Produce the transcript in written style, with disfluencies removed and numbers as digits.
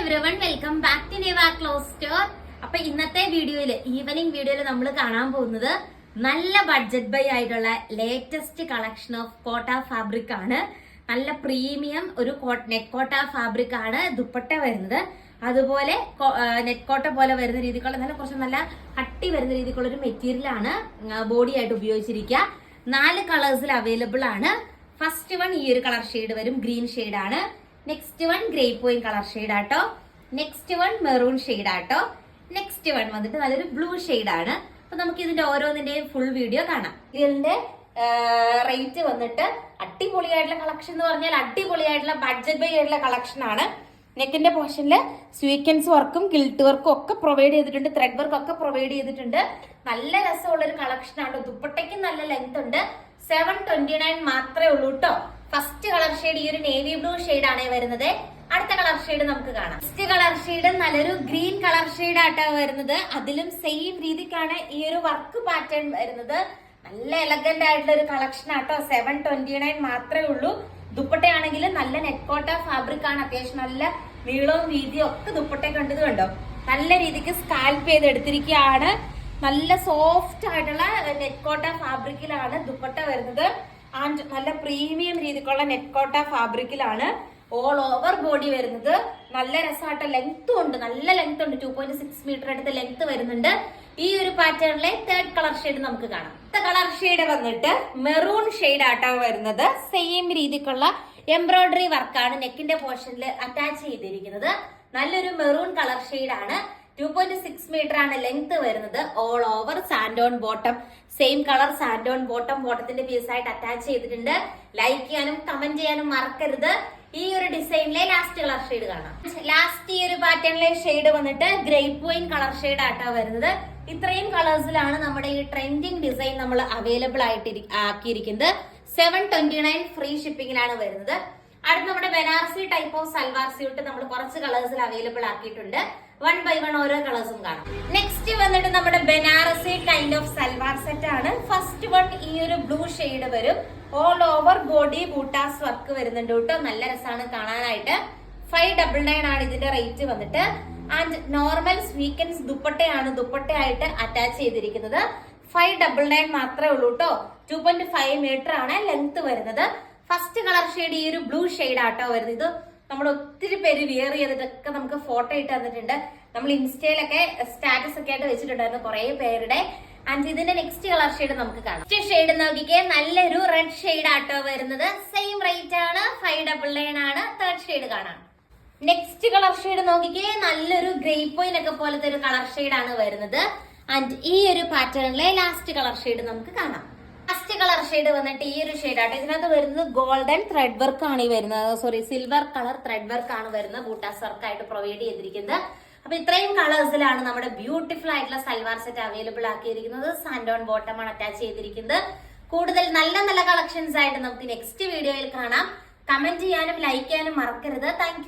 Everyone, welcome back to Niva cloth store. അപ്പൊ ഇന്നത്തെ evening വീഡിയോയിൽ നമ്മൾ കാണാൻ പോകുന്നത് നല്ല ബഡ്ജറ്റ് ബൈ ആയിട്ടുള്ള latest collection of Kota fabric ആണ്. നല്ല പ്രീമിയം ഒരു നെറ്റ് കോട്ട ഫാബ്രിക് ആണ് ദുപ്പട്ട വരുന്നത്. അതുപോലെ നെറ്റ് കോട്ട പോലെ വരുന്ന രീതിക്കുള്ള കുറച്ച് നല്ല കട്ടി വരുന്ന രീതിക്കുള്ള ഒരു മെറ്റീരിയൽ ആണ് ബോഡി ആയിട്ട് ഉപയോഗിച്ചിരിക്കുക. 4 കളേഴ്സിൽ അവൈലബിൾ ആണ്. ഫസ്റ്റ് വൺ ഈ ഒരു കളർ ഷെയ്ഡ് വരും, ഗ്രീൻ ഷെയ്ഡ് ആണ്. Next one grape wine colour shade ആട്ടോ. നെക്സ്റ്റ് വൺ മെറൂൺ ഷെയ്ഡ് ആട്ടോ. നെക്സ്റ്റ് വൺ വന്നിട്ട് നല്ലൊരു ബ്ലൂ ഷെയ്ഡ് ആണ്. അപ്പൊ നമുക്ക് ഇതിന്റെ ഓരോന്നിന്റെയും ഫുൾ വീഡിയോ കാണാം. ഇതിന്റെ റേറ്റ് വന്നിട്ട് അടിപൊളിയായിട്ടുള്ള കളക്ഷൻ എന്ന് പറഞ്ഞാൽ അടിപൊളിയായിട്ടുള്ള ബഡ്ജറ്റ് ബൈ ആയിട്ടുള്ള കളക്ഷൻ ആണ്. നെക്കിന്റെ പോർഷനില് സ്വീക്വൻസ് വർക്കും ഗിൽട്ട് വർക്കും ഒക്കെ പ്രൊവൈഡ് ചെയ്തിട്ടുണ്ട്, ത്രെഡ് വർക്ക് ഒക്കെ പ്രൊവൈഡ് ചെയ്തിട്ടുണ്ട്. നല്ല രസമുള്ള ഒരു കളക്ഷൻ ആണ്. ദുപ്പട്ടയ്ക്ക് നല്ല ലെങ്ത് ഉണ്ട്. 729 മാത്രമേ ഉള്ളൂ കേട്ടോ. ഫസ്റ്റ് കളർ ഷെയ്ഡ് ഈ ഒരു നേവി ബ്ലൂ ഷെയ്ഡ് ആണ് വരുന്നത്. അടുത്ത കളർ ഷെയ്ഡ് നമുക്ക് കാണാം. ഫസ്റ്റ് കളർ ഷെയ്ഡ് നല്ലൊരു ഗ്രീൻ കളർ ഷെയ്ഡ് ആയിട്ടാ വരുന്നത്. അതിലും സെയിം രീതിക്കാണ് ഈ ഒരു വർക്ക് പാറ്റേൺ വരുന്നത്. നല്ല എലഗന്റ് ആയിട്ടുള്ള ഒരു കളക്ഷൻ ആട്ടോ. 729 മാത്രമേ ഉള്ളൂ. ദുപ്പട്ടയാണെങ്കിൽ നല്ല നെറ്റ്കോട്ട ഫാബ്രിക് ആണ്. അത്യാവശ്യം നല്ല നീളവും വീതിയും ഒക്കെ ദുപ്പട്ട കണ്ടത് കണ്ടോ. നല്ല രീതിക്ക് സ്കാൽപ്പ് ചെയ്ത് എടുത്തിരിക്കുകയാണ്. നല്ല സോഫ്റ്റ് ആയിട്ടുള്ള നെറ്റ്കോട്ട ഫാബ്രിക്കിലാണ് ദുപ്പട്ട വരുന്നത്. ആൻഡ് നല്ല പ്രീമിയം രീതിക്കുള്ള നെറ്റ്കോട്ട ഫാബ്രിക്കിലാണ് ഓൾ ഓവർ ബോഡി വരുന്നത്. നല്ല രസമായിട്ട് ലെങ്ത്തും ഉണ്ട്, നല്ല ലെങ്ത് ഉണ്ട്. 2.6 മീറ്റർ അടുത്ത് ലെങ്ത് വരുന്നുണ്ട്. ഈ ഒരു പാറ്റേണിലെ തേർഡ് കളർ ഷെയ്ഡ് നമുക്ക് കാണാം. അടുത്ത കളർ ഷെയ്ഡ് വന്നിട്ട് മെറൂൺ ഷെയ്ഡ് ആട്ടോ വരുന്നത്. സെയിം രീതിക്കുള്ള എംബ്രോയിഡറി വർക്കാണ് നെക്കിന്റെ പോർഷനിൽ അറ്റാച്ച് ചെയ്തിരിക്കുന്നത്. നല്ലൊരു മെറൂൺ കളർ ഷെയ്ഡ് ആണ്. 2.6 മീറ്റർ ആണ് ലെങ്ത് വരുന്നത്. All over santoon bottom, same colour santoon ബോട്ടത്തിന്റെ പീസായിട്ട് അറ്റാച്ച് ചെയ്തിട്ടുണ്ട്. ലൈക്ക് ചെയ്യാനും കമന്റ് ചെയ്യാനും മറക്കരുത്. ഈ ഒരു ഡിസൈനിലെ ലാസ്റ്റ് കളർ ഷെയ്ഡ് കാണാം. ലാസ്റ്റ് ഈ ഒരു പാറ്റേണിലെ ഷെയ്ഡ് വന്നിട്ട് ഗ്രേപ്പ് വൈൻ കളർ ഷെയ്ഡ് ആയിട്ടാണ് വരുന്നത്. ഇത്രയും കളേഴ്സിലാണ് നമ്മുടെ ഈ ട്രെൻഡിങ് ഡിസൈൻ നമ്മൾ അവൈലബിൾ ആയിട്ട് ആക്കിയിരിക്കുന്നത്. 729 ഫ്രീ ഷിപ്പിംഗിലാണ് വരുന്നത്. അടുത്ത് നമ്മുടെ Banarasi type of salwar suit നമ്മൾ കുറച്ച് കളേഴ്സിൽ അവൈലബിൾ ആക്കിയിട്ടുണ്ട്. 1 by 1 ഓരോ കളേഴ്സും കാണാം. നെക്സ്റ്റ് വന്നിട്ട് നമ്മുടെ Banarasi kind of salwar set ആണ്. ഫസ്റ്റ് വൺ ഈ ഒരു ബ്ലൂ ഷെയ്ഡ് വരും. ഓൾ ഓവർ ബോഡി ബൂട്ടാസ് വർക്ക് വരുന്നുണ്ട് കേട്ടോ. നല്ല രസമാണ് കാണാനായിട്ട്. 599 ആണ് ഇതിന്റെ റേറ്റ് വന്നിട്ട്. ആൻഡ് നോർമൽ സ്വീക്കൻസ് ദുപ്പട്ടയായിട്ട് അറ്റാച്ച് ചെയ്തിരിക്കുന്നത്. 599 മാത്രമേ ഉള്ളൂ കേട്ടോ. 2.5 മീറ്റർ ആണ് ലെങ്ത് വരുന്നത്. ഫസ്റ്റ് കളർ ഷെയ്ഡ് ഈ ഒരു ബ്ലൂ ഷെയ്ഡ് ആട്ടോ വരുന്നത്. ഇത് നമ്മൾ ഒത്തിരി പേര് വിയർ ചെയ്തിട്ടൊക്കെ നമുക്ക് ഫോട്ടോ ഇട്ട് തന്നിട്ടുണ്ട്. നമ്മൾ ഇൻസ്റ്റയിലൊക്കെ സ്റ്റാറ്റസ് ഒക്കെ ആയിട്ട് വെച്ചിട്ടുണ്ടായിരുന്നു കുറെ പേരുടെ. ആൻഡ് ഇതിന്റെ നെക്സ്റ്റ് കളർ ഷെയ്ഡ് നമുക്ക് കാണാം. നെക്സ്റ്റ് ഷെയ്ഡ് നോക്കിക്കേ, നല്ലൊരു റെഡ് ഷെയ്ഡ് ആട്ടോ വരുന്നത്. സെയിം റേറ്റ് ആണ്, 599 ആണ്. തേർഡ് ഷെയ്ഡ് കാണാം. നെക്സ്റ്റ് കളർ ഷെയ്ഡ് നോക്കിക്കേ, നല്ലൊരു ഗ്രേപ്പ് വൈൻ ഒക്കെ പോലത്തെ ഒരു കളർ ഷെയ്ഡ് ആണ് വരുന്നത്. ആൻഡ് ഈ ഒരു പാറ്റേണിലെ ലാസ്റ്റ് കളർ ഷെയ്ഡ് നമുക്ക് കാണാം. ലാസ്റ്റ് കളർ ഷെയ്ഡ് വന്നിട്ട് ഈ ഒരു ഷെയ്ഡ് ആട്ടോ. ഇതിനകത്ത് വരുന്നത് ഗോൾഡൻ ത്രെഡ് വർക്ക് ആണ് ഈ വരുന്നത്. സിൽവർ കളർ ത്രെഡ് വർക്ക് ആണ് വരുന്നത്. ബൂട്ടാസ് വർക്ക് ആയിട്ട് പ്രൊവൈഡ് ചെയ്തിരിക്കുന്നത്. അപ്പൊ ഇത്രയും കളേഴ്സിലാണ് നമ്മുടെ ബ്യൂട്ടിഫുൾ ആയിട്ടുള്ള സൽവാർ സെറ്റ് അവൈലബിൾ ആക്കിയിരിക്കുന്നത്. സാൻഡോൺ ബോട്ടം ആണ് അറ്റാച്ച് ചെയ്തിരിക്കുന്നത്. കൂടുതൽ നല്ല നല്ല കളക്ഷൻസ് ആയിട്ട് നമുക്ക് നെക്സ്റ്റ് വീഡിയോയിൽ കാണാം. കമന്റ് ചെയ്യാനും ലൈക്ക് ചെയ്യാനും മറക്കരുത്. താങ്ക്